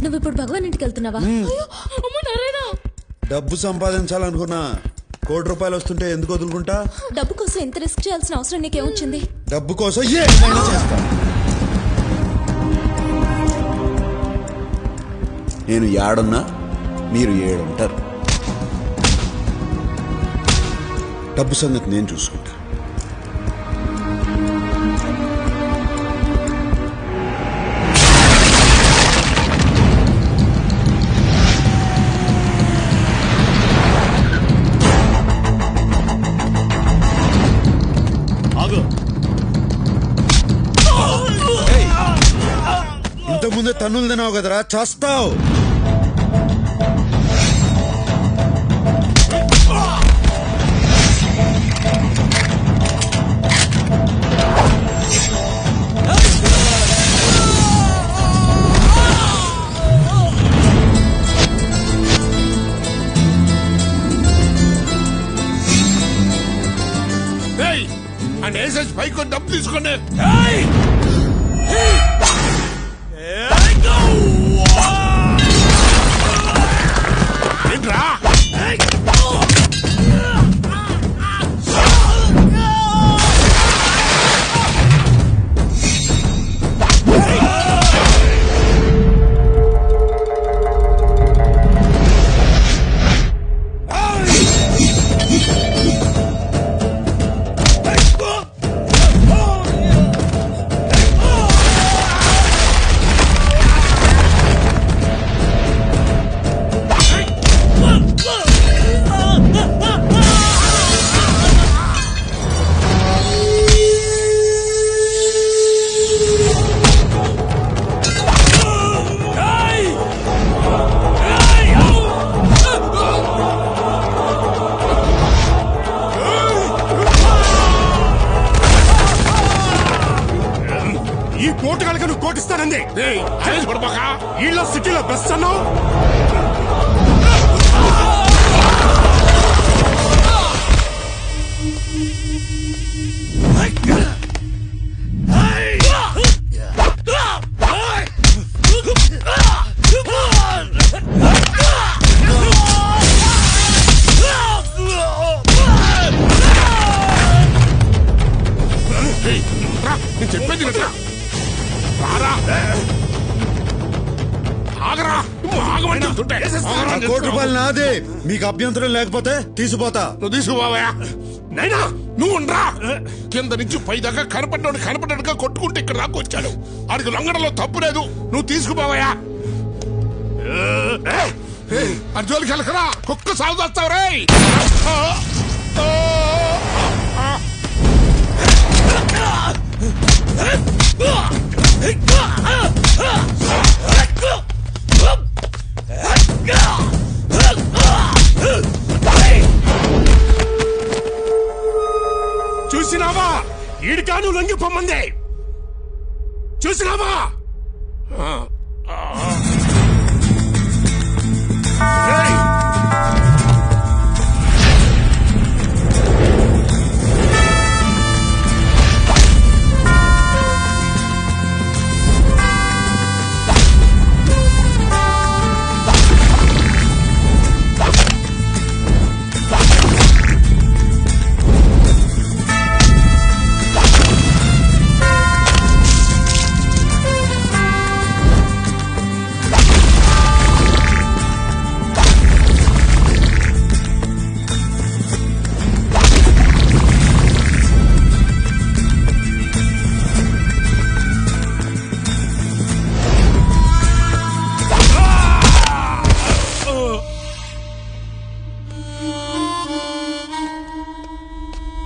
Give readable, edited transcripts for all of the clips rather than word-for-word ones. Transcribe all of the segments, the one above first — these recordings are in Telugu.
నువ్వు ఇప్పుడు భగవాన్ ఇంటికి వెళ్తున్నావా? డబ్బు సంపాదించాలనుకున్నా, ₹1,00,00,000 వస్తుంటే ఎందుకు వదులుకుంటా? డబ్బు కోసం ఎంత రిస్క్ చేయాల్సిన అవసరం నీకేమొచ్చింది? డబ్బు కోసం ఏమైనా చేస్తా. నేను ఏడున్నా మీరు ఏడుంటారు. డబ్బు సంగతి నేను చూసుకుంటా. ఇంతకుముందే తన్నులు తినావు కదరా, చేస్తావు. పైకి డబ్బు తీసుకోండి. ఏంట్రా? ఈ కోటు కనుక నువ్వు కోటిస్తానండి. వీళ్ళ సిటీలో బెస్ట్ అన్నావు. నేను చెప్పేది కదా, రారా. ఆగరా, ఆగమంటే ₹1,00,00,000 నాదే. మీకు అభ్యంతరం లేకపోతే తీసుకుపోతా. నువ్వు తీసుకుపోవా. నైనా నువ్వు ఉండరా. కింద నుంచి పై దాకా కనపడ్డాడుగా కొట్టుకుంటే ఇక్కడ దాకా వచ్చాడు. ఆడికి లొంగడంలో తప్పు లేదు. నువ్వు తీసుకుపోవా. అది జోలికి వెళ్ళకరా, కుక్క సాగు చేస్తావు రే. చూసినావా, ఈడికాను లొంగిపోమంది. చూసినావా?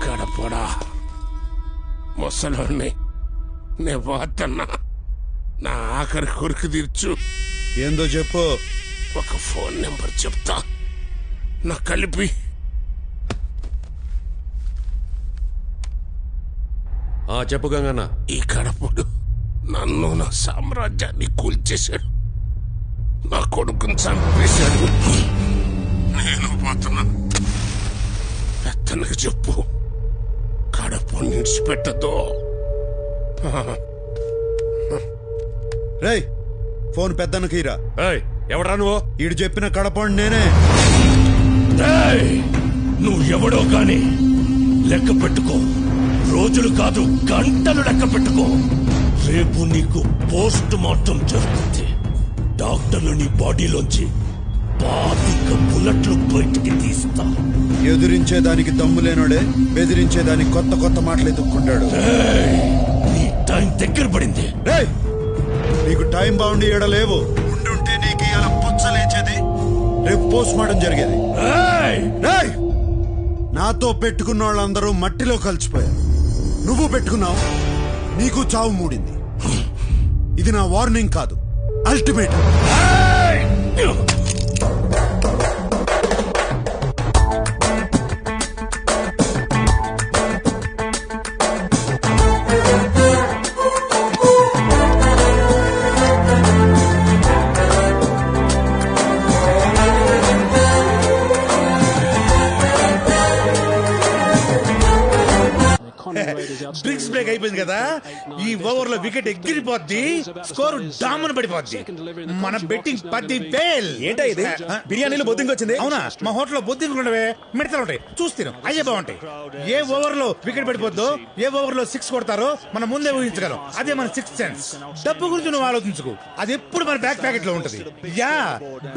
గడపడా ముసలోని నే పోతున్నా. నా ఆఖరి కొరికి తీర్చు. ఏందో చెప్పు. ఒక ఫోన్ నెంబర్ చెప్తా, నా కలిపి. చెప్పు గంగన్న. ఈ గడపడు నన్ను, నా సామ్రాజ్యాన్ని కూల్చేశాడు. నా కొడుకుని చంపేశాడు. నేను పోతున్నా. పెద్దనకు చెప్పు, కడప నిడిచిపెట్టదు. రేయ్, ఫోన్ పెద్దన్నకి ఇరా. ఏయ్, ఎవడ్రా నువ్వు? ఈడు చెప్పిన కడపండి నేనే. ఏయ్! నువ్వు ఎవడో గాని లెక్క పెట్టుకో. రోజులు కాదు గంటలు లెక్క పెట్టుకో. రేపు నీకు పోస్ట్ మార్టం జరుగుతుంది. డాక్టర్లు నీ బాడీలోంచి 25 బుల్లెట్లు బయటికి తీస్తా. ఎదిరించేదానికి దమ్ము లేనోడే బెదిరించేదానికి కొత్త కొత్త మాటలు ఎదుక్కుంటాడు. ఏయ్! నీ టైం దగ్గర పడింది. రేయ్, నీకు టైం బాగుండి ఎడలేవు. ఉండుంటే నీకు ఇలా పుచ్చలేచేది, రేపు పోస్ట్ మార్టం జరిగేది. ఏయ్! రేయ్, నాతో పెట్టుకున్న వాళ్ళందరూ మట్టిలో కలిసిపోయారు. నువ్వు పెట్టుకున్నావు, నీకు చావు మూడింది. ఇది నా వార్నింగ్ కాదు, అల్టిమేట్. ఏయ్! డ్రింక్స్ బ్రేక్ అయిపోయింది కదా, ఈ ఓవర్ లో వికెట్ ఎగిరిపోద్ది, స్కోర్ డామన్ పడిపోద్ది. మన బెట్టింగ్ 10,000. ఏంటా ఇది? బిర్యానీలో బొద్దింకి వచ్చింది. అవునా? మా హోటల్లో బొద్దింకులు ఉండవే, మిడతలు ఉంటాయి, చూస్తాను. అయ్యే బాగుంటాయి. ఏ ఓవర్ లో వికెట్ పడిపోద్దో, ఏ ఓవర్ లో 6 కొడతారో మనం ముందే ఊహించగలం. అదే మన 6th సెన్స్. డబ్బు గురించి నువ్వు ఆలోచించుకు, అది ఎప్పుడు మన బ్యాక్ ప్యాకెట్ లో ఉంటది. యా,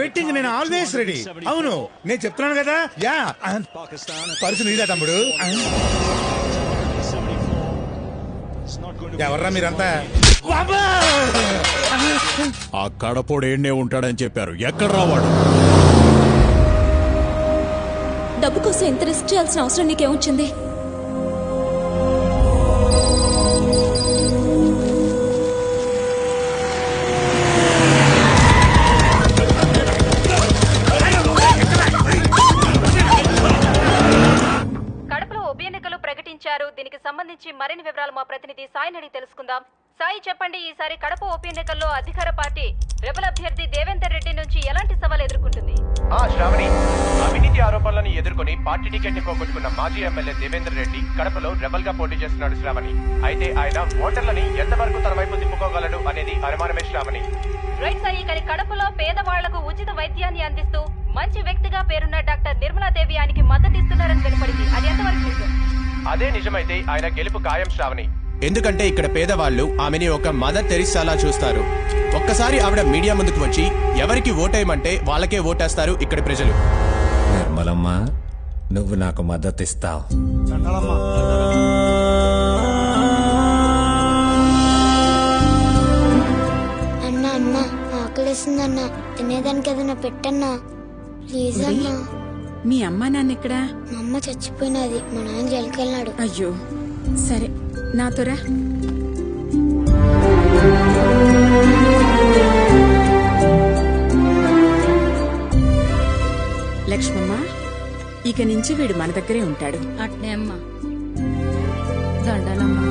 బెట్టింగ్ నేను ఆల్వేస్ రెడీ. అవును, నేను చెప్తున్నాను కదా. యా, పరుసు నీదా తమ్ముడు. ఎవర్రా మీరంతా? ఆ కడపోడు ఏడ్నే ఉంటాడని చెప్పారు. ఎక్కడ రావాడు? డబ్బు కోసం ఎంత రిస్క్ చేయాల్సిన అవసరం నీకేమొచ్చింది? కడపలో ఉప ఎన్నికలు ప్రకటించారు. దీనికి సంబంధించి మరిన్ని వివరాలు మా ప్రతినిధి సాయిని అడిగి తెలుసుకుందాం. సాయి, చెప్పండి, ఈసారి కడప ఉప ఎన్నికల్లో అధికార పార్టీ రెబల్ అభ్యర్థి దేవేందర్ రెడ్డి నుంచి ఎలాంటి సవాల్ ఎదుర్కొంటుంది? శ్రావణి, అవినీతి ఆరోపణలను ఎదుర్కొని పార్టీ టికెట్ ని పోగొట్టుకున్న మాజీ ఎమ్మెల్యే దేవేందర్ రెడ్డి కడపలో రెబల్ గా పోటీ చేస్తున్నాడు శ్రావణి. అయితే ఆయన ఓటర్లని ఎంతవరకు తన వైపు తిప్పుకోగలడు అనేది అనుమానమే శ్రావణి. రైట్ సాయి, కానీ కడపలో పేదవాళ్లకు ఉచిత వైద్యాన్ని అందిస్తూ మంచి వ్యక్తిగా పేరున్న డాక్టర్ నిర్మలాదేవి ఆయనకి మద్దతిస్తున్నారని వెలువడింది. అది ఎంతవరకు నిజం? అదే నిజమైతే ఆయన గెలుపు ఖాయం శ్రావణి. ఎందుకంటే ఇక్కడ పేదవాళ్లు ఆమెని ఒక మదర్ తెరిసాలా చూస్తారు. ఒక్కసారి ఆవిడ మీడియా ముందుకు వచ్చి ఎవరికి ఓటేయమంటే వాళ్ళకే ఓటేస్తారు ఇక్కడి ప్రజలు. నిర్మలమ్మ, నువ్వు నాకు మద్దతు ఇస్తావు. అన్నా అన్నా, ఆకలేసిందన్నా, తినేదానికి ఏదైనా పెట్టన్నా ప్లీజ్ అన్నా. మీ అమ్మా నాన్న ఎక్కడా? మా అమ్మ చచ్చిపోయినది, మా నాన్న జైలుకి వెళ్ళాడు. అయ్యో, సరే, నాతోరా. లక్ష్మమ్మ, ఇక నుంచి వీడు మన దగ్గరే ఉంటాడు. అట్నే అమ్మా. దండాలమ్మా.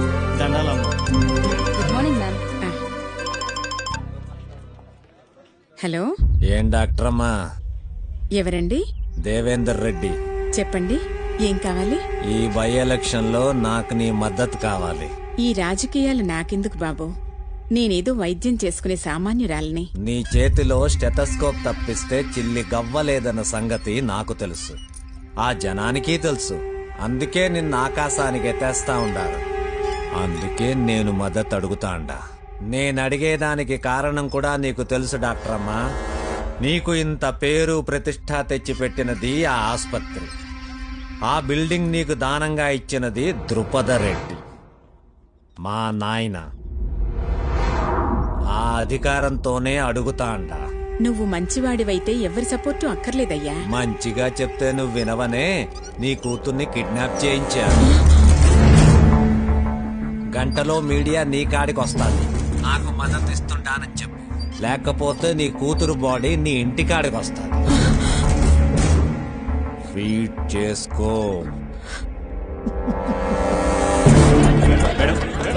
Good morning ma'am. హలో, ఏం డాక్టరమ్మా? ఎవరండి? దేవేందర్ రెడ్డి. చెప్పండి, ఏం కావాలి? ఈ బై ఎలక్షన్ లో నాకు నీ మద్దతు కావాలి. ఈ రాజకీయాలు నాకెందుకు బాబు? నేనేదో వైద్యం చేసుకునే సామాన్యురాలిని. నీ చేతిలో స్టెథోస్కోప్ తప్పిస్తే చిల్లి గవ్వలేదన్న సంగతి నాకు తెలుసు, ఆ జనానికి తెలుసు. అందుకే నిన్ను ఆకాశానికి ఎత్తేస్తా ఉండారు. అందుకే నేను మద్దతు అడుగుతాండా. నేనడిగేదానికి కారణం కూడా నీకు తెలుసు డాక్టరమ్మా. నీకు ఇంత పేరు ప్రతిష్ట తెచ్చిపెట్టినది ఆ ఆస్పత్రి, ఆ బిల్డింగ్ నీకు దానంగా ఇచ్చినది ద్రుపద రెడ్డి, మా నాయన. ఆ అధికారంతోనే అడుగుతాండా. నువ్వు మంచివాడివైతే ఎవరి సపోర్టు అక్కర్లేదయ్యా. మంచిగా చెప్తే నువ్వు వినవనే. నీ కూతుర్ని కిడ్నాప్ చేయించాను. గంటలో మీడియా నీ కాడికి వస్తాది. నాకు మద్దతు ఇస్తుంటానని చెప్పు, లేకపోతే నీ కూతురు బాడీ నీ ఇంటికాడికి వస్తాది. ఫీట్ చేసుకో.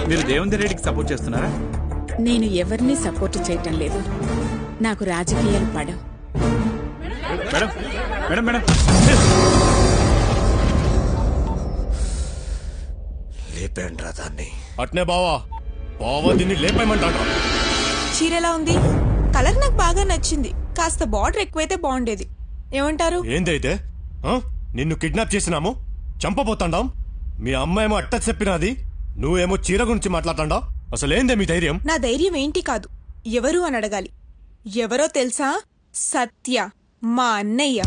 మీరు దేవేందర్ రెడ్డికి సపోర్ట్ చేస్తున్నారా? నేను ఎవరిని సపోర్టు చేయటం లేదు. నాకు రాజకీయాలు పడవు. మేడం మేడం మేడం లేపేండ్రా దాన్ని. అట్నే బావా, బావా దీన్ని లేపేయమంటాడు. చీర ఎలా ఉంది? కలర్ నాకు బాగా నచ్చింది. కాస్త బార్డర్ ఎక్కువైతే బాగుండేది. ఏమంటారు? ఏందైతే నిన్ను కిడ్నాప్ చేసినాము, చంపబోతాండాం. మీ అమ్మాయేమో అట్ట చెప్పినది, నువ్వేమో చీర గురించి మాట్లాడుతాండావు. అసలేందే మీ ధైర్యం? నా ధైర్యం ఏంటి కాదు, ఎవరు అని అడగాలి. ఎవరో తెలుసా? సత్య, మా అన్నయ్య.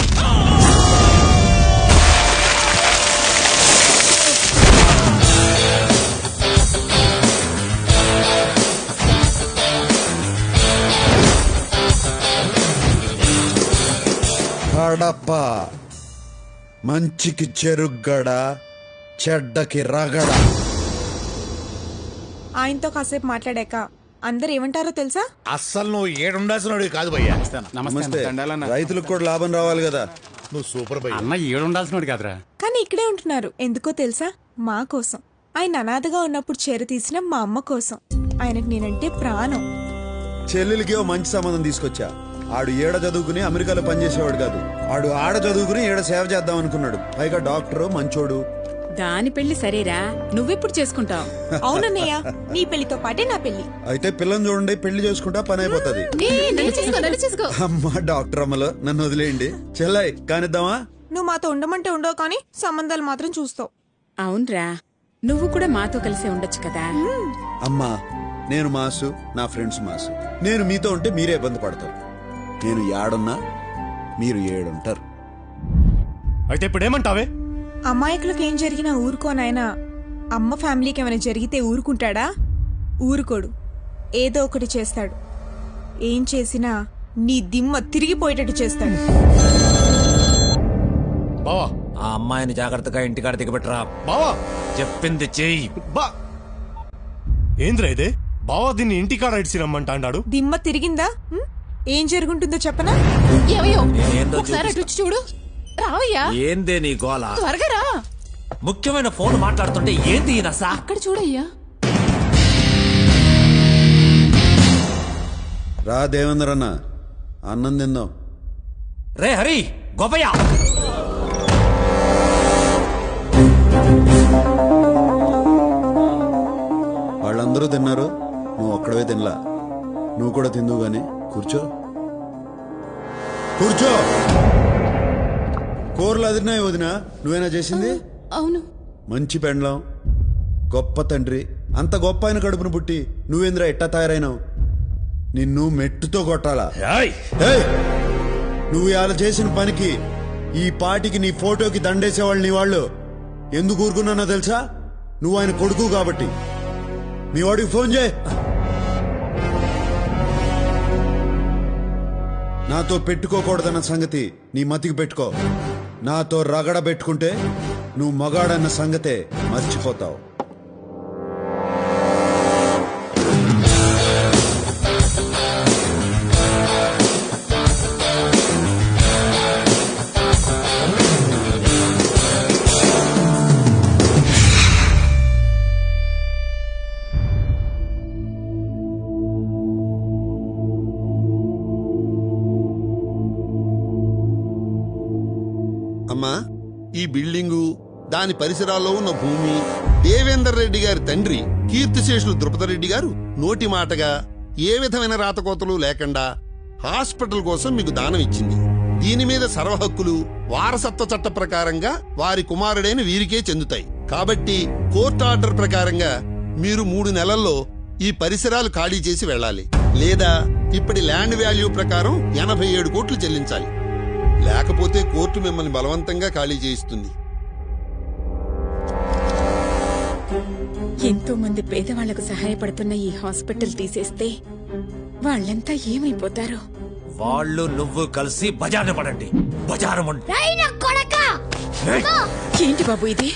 కడప మంచికి చెరుగ్గడ, చెడ్డకి రగడ. ఆయనతో కాసేపు మాట్లాడాక అందరు ఏమంటారో తెలుసా? అస్సలు నువ్వు ఏడుండాల్సిన కాదు భయ్యా. నమస్తే. రైతులకు కూడా లాభం రావాలి కదా. నువ్వు సూపర్ భయ్యా. అన్న ఏడుండాల్సినోడు కాదురా. కానీ ఇక్కడే ఉంటున్నారు. ఎందుకో తెలుసా? మా కోసం. ఆయన అనాథగా ఉన్నప్పుడు చేర తీసిన మా అమ్మ కోసం. ఆయనకు నేనంటే ప్రాణం. చెల్లెలికి ఓ మంచి సంబంధం తీసుకొచ్చా. ఆడు ఏడ చదువుకుని అమెరికాలో పనిచేసేవాడు కాదు, ఆడు ఆడ చదువుకుని ఏడ సేవ చేద్దాం అనుకున్నాడు. పైగా డాక్టరు, మంచోడు. దాని పెళ్లి సరేరా, నువ్వెప్పుడు చేసుకుంటావు? అవునన్నయ్య, నీ పెళ్లితో పాటే నా పెళ్లి. అయితే పిల్లని చూడండి, పెళ్లి చేసుకుంటా పని అయిపోతుంది. అమ్మా డాక్టర్ అమ్మలో నన్ను వదిలేయండి. చెల్లై కానిద్దామా? నువ్వు మాతో ఉండమంటే ఉండవు, కానీ సంబంధాలు మాత్రం చూస్తావు. అవునరా, నువ్వు కూడా మాతో కలిసి ఉండొచ్చు కదా. అమ్మా నేను మాసు, నా ఫ్రెండ్స్ మాసు. నేను మీతో ఉంటే మీరే ఇబ్బంది పడతారు. నేను ఏడున్నా మీరు ఏడుంటారు. అయితే ఇప్పుడేమంటావే? అమాయకులకు ఏం జరిగినా ఊరుకోనాయనా. అమ్మ ఫ్యామిలీకి ఏమైనా జరిగితే ఊరుకుంటాడా? ఊరుకోడు. ఏదో ఒకటి చేస్తాడు. ఏం చేసినా నీ దిమ్మ తిరిగిపోయేటట్టు చేస్తాడు. బావా, ఆ అమ్మాయిని జాగ్రత్తగా ఇంటికాడ దిగబెట్టరా. బావా చెప్పింది చెయ్యి. బా ఏంద్రా ఇదే? బావా దీన్ని ఇంటికాడ ఇడిచి రమ్మంటా అన్నాడు. దిమ్మ తిరిగిందా? ఏం జరుగుంటుందో చెప్పనా? నేనేందో చూడు రావయ్యా. ఏందే నీ గోల? త్వరగా రా. ముఖ్యమైన ఫోన్ మాట్లాడుతుంటే ఏంది ఈ నస? అక్కడ చూడయ్యా. రా దేవేంద్ర అన్న, అన్నం తిందాం. రే హరి, గోపయ్య. వాళ్ళందరూ తిన్నారు, నువ్వు ఒక్కడవే తినలా. నువ్వు కూడా తిందువు గాని కూర్చో. కూర్చో. కూరలు అదిరినాయి వదినా, నువ్వేనా చేసింది? అవును. మంచి పెండ్లం, గొప్ప తండ్రి. అంత గొప్ప ఆయన కడుపును పుట్టి నువ్వేంద్రా ఎట్టా తయారైనావు? నిన్ను మెట్టుతో కొట్టాలా? నువ్వు ఇలా చేసిన పనికి ఈ పాటికి నీ ఫోటోకి దండేసేవాళ్ళు నీ వాళ్ళు. ఎందుకు ఊరుకున్నానో తెలుసా? నువ్వు ఆయన కొడుకు కాబట్టి. మీ వాడికి ఫోన్ చేయి. నాతో పెట్టుకోకూడదన్న సంగతి నీ మతికి పెట్టుకో. నాతో రగడ పెట్టుకుంటే నువ్వు మగాడన్న సంగతే మర్చిపోతావు. అమ్మా, ఈ బిల్డింగు, దాని పరిసరాల్లో ఉన్న భూమి దేవేందర్ రెడ్డి గారి తండ్రి కీర్తిశేషులు ద్రుపదరెడ్డి గారు నోటి మాటగా ఏ విధమైన రాతకోతలు లేకుండా హాస్పిటల్ కోసం మీకు దానం ఇచ్చింది. దీని మీద సర్వహక్కులు వారసత్వ చట్ట ప్రకారంగా వారి కుమారుడైన వీరికే చెందుతాయి. కాబట్టి కోర్టు ఆర్డర్ ప్రకారంగా మీరు 3 నెలల్లో ఈ పరిసరాలు ఖాళీ చేసి వెళ్ళాలి. లేదా ఇప్పటి ల్యాండ్ వాల్యూ ప్రకారం 87 కోట్లు చెల్లించాలి. లేకపోతే కోర్టు మిమ్మల్ని బలవంతంగా ఖాళీ చేయిస్తుంది. ఎంతో మంది పేదవాళ్లకు సహాయపడుతున్న ఈ హాస్పిటల్ తీసేస్తే వాళ్ళంతా ఏమైపోతారో. వాళ్ళు నువ్వు కలిసి బజారు పడండి. బజారు ఏంటి బాబు ఇది?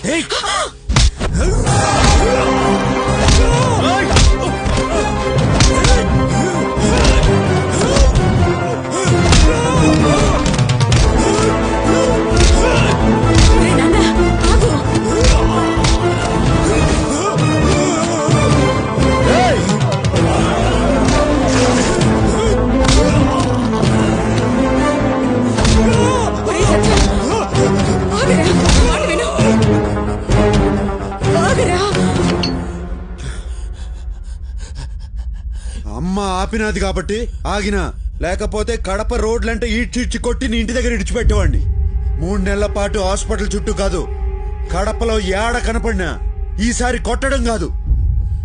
ఆపినాది కాబట్టి ఆగినా, లేకపోతే కడప రోడ్లంటే ఈడ్చిడ్చి కొట్టి నీ ఇంటి దగ్గర ఇడిచిపెట్టేవాడిని. 3 నెలల పాటు హాస్పిటల్ చుట్టూ కాదు, కడపలో ఏడ కనపడినా ఈసారి కొట్టడం కాదు,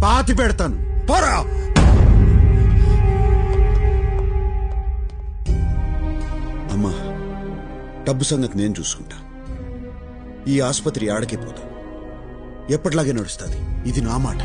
పాతి పెడతాను. పోరా! అమ్మా, డబ్బు సంగతి నేను చూసుకుంటా. ఈ ఆసుపత్రి ఆడకే పోతా, ఎప్పటిలాగే నడుస్తుంది. ఇది నా మాట.